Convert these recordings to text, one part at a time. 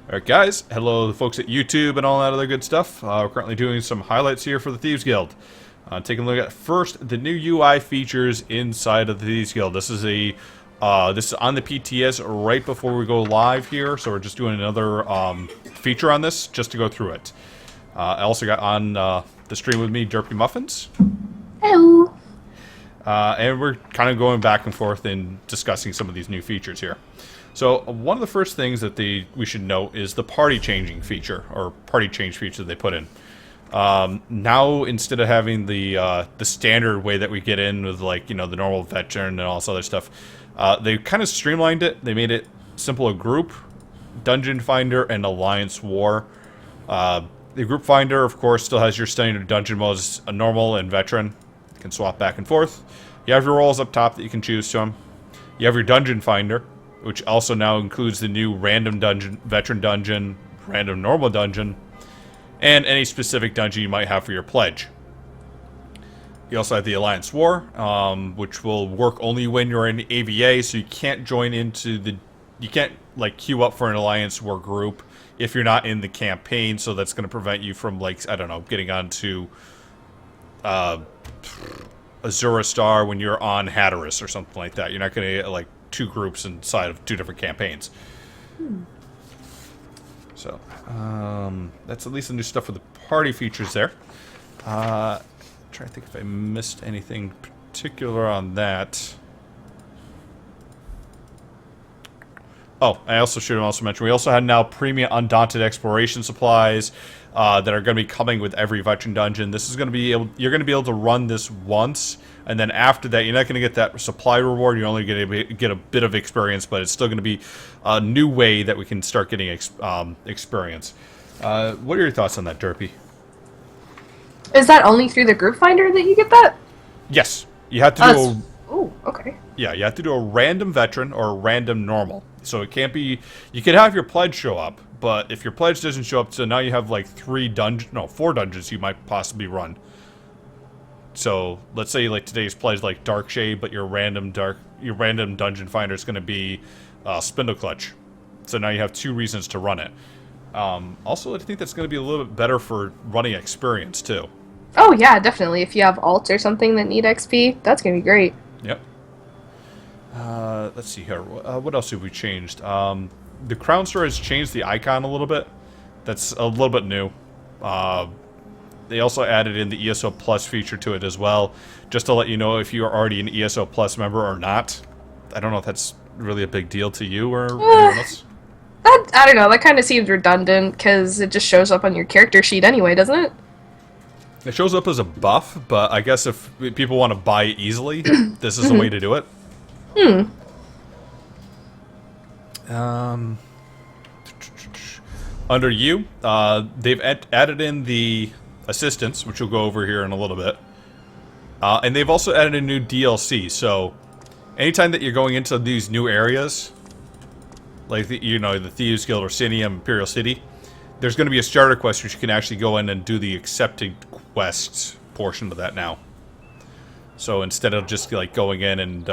Alright guys, hello the folks at YouTube and all that other good stuff. We're currently doing some highlights here for the Thieves Guild. Taking a look at first the new UI features inside of the Thieves Guild. This is this is on the PTS right before we go live here, so we're just doing another feature on this just to go through it. I also got on the stream with me Derpy Muffins. Hello. And we're kind of going back and forth and discussing some of these new features here. So one of the first things that we should note is the party changing feature, or party change feature that they put in. Now instead of having the standard way that we get in with, like, you know, the normal veteran and all this other stuff, they kind of streamlined it. They made it simple: a group, dungeon finder, and alliance war. The group finder, of course, still has your standard dungeon modes, a normal and veteran. You can swap back and forth. You have your roles up top that you can choose from. You have your dungeon finder, which also now includes the new random dungeon, veteran dungeon, random normal dungeon, and any specific dungeon you might have for your pledge. You also have the Alliance War, which will work only when you're in AVA, so you can't join into the... You can't, like, queue up for an Alliance War group if you're not in the campaign, so that's going to prevent you from, like, I don't know, getting onto Azura Star when you're on Hatteras or something like that. You're not going to get, like, two groups inside of two different campaigns. So, that's at least the new stuff with the party features there. Trying to think if I missed anything particular on that. Oh, I also should have also mentioned, we also have now premium Undaunted exploration supplies that are going to be coming with every veteran dungeon. This is going to be you're going to be able to run this once, and then after that, you're not going to get that supply reward. You're only going to get a bit of experience, but it's still going to be a new way that we can start getting experience. What are your thoughts on that, Derpy? Is that only through the group finder that you get that? Yes, you have to do. Oh, okay. Yeah, you have to do a random veteran or a random normal. So it can't be... You can have your pledge show up, but if your pledge doesn't show up, so now you have like 4 dungeons you might possibly run. So let's say like today's pledge, like Darkshade, but your random dungeon finder is going to be Spindle Clutch. So now you have 2 reasons to run it. Also, I think that's going to be a little bit better for running experience too. Oh yeah, definitely. If you have alts or something that need XP, that's going to be great. Yep. Let's see here. What else have we changed? The Crown Store has changed the icon a little bit. That's a little bit new. They also added in the ESO Plus feature to it as well, just to let you know if you are already an ESO Plus member or not. I don't know if that's really a big deal to you or anyone else. I don't know. That kind of seems redundant because it just shows up on your character sheet anyway, doesn't it? It shows up as a buff, but I guess if people want to buy it easily, this is the way to do it. Under you, they've added in the assistants, which we'll go over here in a little bit. And they've also added a new DLC, so anytime that you're going into these new areas, like the Thieves Guild, Orsinium, Imperial City, there's going to be a starter quest which you can actually go in and do the accepted quests portion of that now. So instead of just like going in and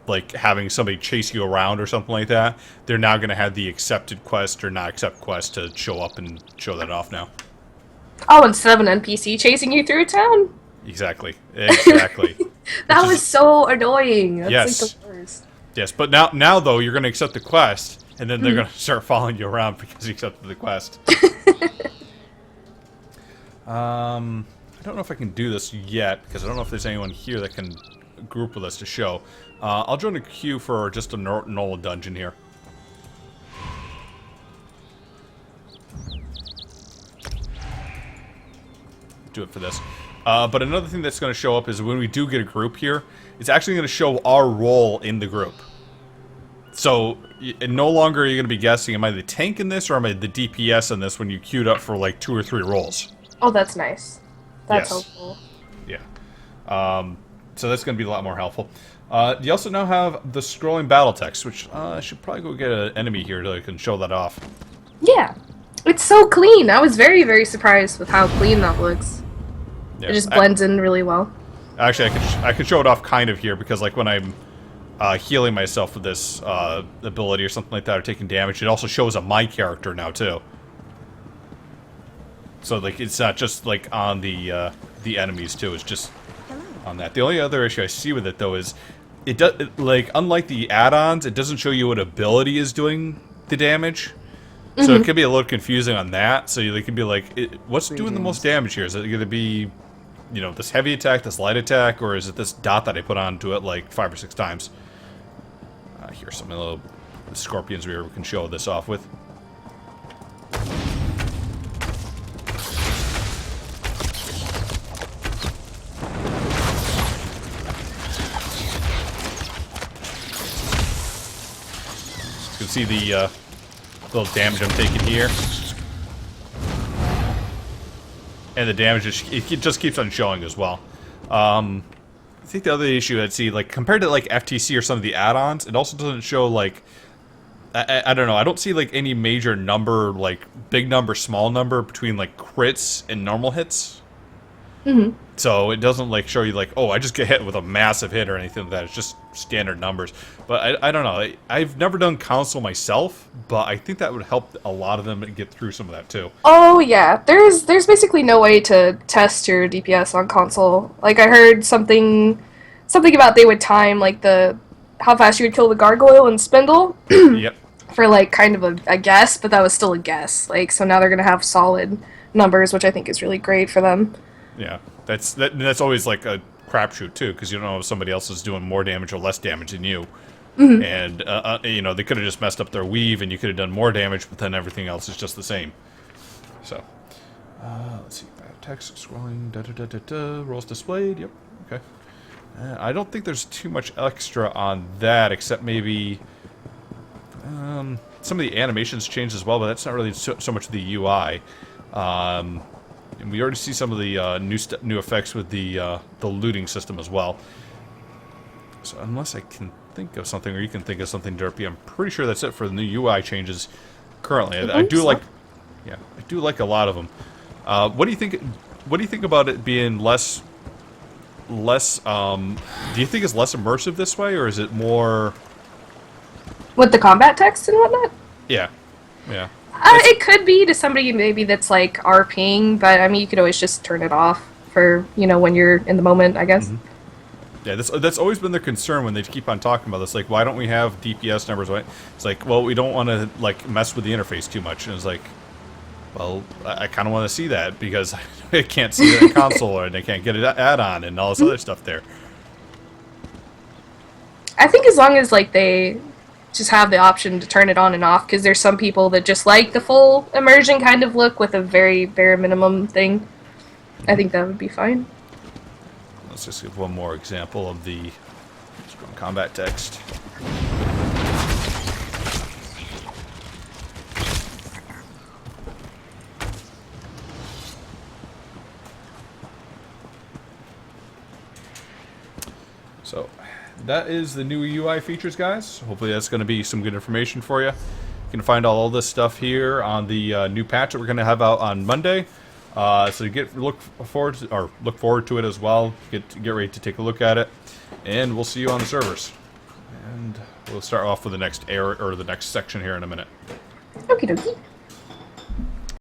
like having somebody chase you around or something like that, they're now going to have the accepted quest or not accept quest to show up and show that off now. Oh, instead of an NPC chasing you through a town? Exactly. Exactly. That was so annoying. That's yes. like the worst. Yes, but now though, you're going to accept the quest, and then they're going to start following you around because you accepted the quest. I don't know if I can do this yet, because I don't know if there's anyone here that can group with us to show. I'll join a queue for just a normal dungeon here. Do it for this. But another thing that's going to show up is when we do get a group here, it's actually going to show our role in the group. So, no longer are you going to be guessing, am I the tank in this or am I the DPS in this when you queued up for like 2 or 3 roles? Oh, that's nice. That's Yes. helpful. Yeah. So that's going to be a lot more helpful. You also now have the scrolling battle text, which I should probably go get an enemy here so I can show that off. Yeah. It's so clean. I was very, very surprised with how clean that looks. Yeah. It just blends in really well. Actually, I can show it off kind of here because like when I'm healing myself with this ability or something like that, or taking damage, it also shows on my character now too. So like it's not just like on the enemies too. It's just on that. The only other issue I see with it though is it does like unlike the add-ons, it doesn't show you what ability is doing the damage. So it can be a little confusing on that. So they can be like, what's doing the most damage here? Is it going to be, you know, this heavy attack, this light attack, or is it this dot that I put onto it like 5 or 6 times? Here's some little scorpions we can show this off with. You can see the little damage I'm taking here. And the damage, it just keeps on showing as well. I think the other issue I'd see, like, compared to, like, FTC or some of the add-ons, it also doesn't show, like, I don't know, I don't see, like, any major number, like, big number, small number between, like, crits and normal hits. Mm-hmm. So it doesn't, like, show you, like, oh, I just get hit with a massive hit or anything like that. It's just standard numbers. But I don't know. I've never done console myself, but I think that would help a lot of them get through some of that, too. Oh yeah, there's basically no way to test your DPS on console. Like I heard something about they would time like how fast you would kill the gargoyle and spindle. Yep. For like kind of a guess, but that was still a guess. Like so now they're gonna have solid numbers, which I think is really great for them. Yeah, that's always like a crapshoot too, because you don't know if somebody else is doing more damage or less damage than you. Mm-hmm. And you know, they could have just messed up their weave, and you could have done more damage, but then everything else is just the same. So, let's see, text scrolling, rolls displayed. Yep, okay. I don't think there's too much extra on that, except maybe some of the animations changed as well, but that's not really so much the UI. And we already see some of the new effects with the looting system as well. So unless I can think of something, or you can think of something, Derpy, I'm pretty sure that's it for the new UI changes currently. I do like, yeah, I do like a lot of them. What do you think? What do you think about it being less? Do you think it's less immersive this way, or is it more? With the combat text and whatnot? Yeah, yeah. It could be to somebody maybe that's like RPing, but I mean you could always just turn it off for, you know, when you're in the moment, I guess. Mm-hmm. Yeah, that's always been their concern when they keep on talking about this. Like, why don't we have DPS numbers? It's like, well, we don't want to like mess with the interface too much. And it's like, well, I kind of want to see that because I can't see it in console, and I can't get an add-on and all this other stuff there. I think as long as like they just have the option to turn it on and off, because there's some people that just like the full immersion kind of look with a very bare minimum thing. I think that would be fine. Let's just give one more example of the strong combat text. So that is the new UI features, guys. Hopefully that's going to be some good information for you. You can find all this stuff here on the new patch that we're going to have out on Monday. So look forward to it as well. Get ready to take a look at it, and we'll see you on the servers. And we'll start off with the next the next section here in a minute. Okie dokie.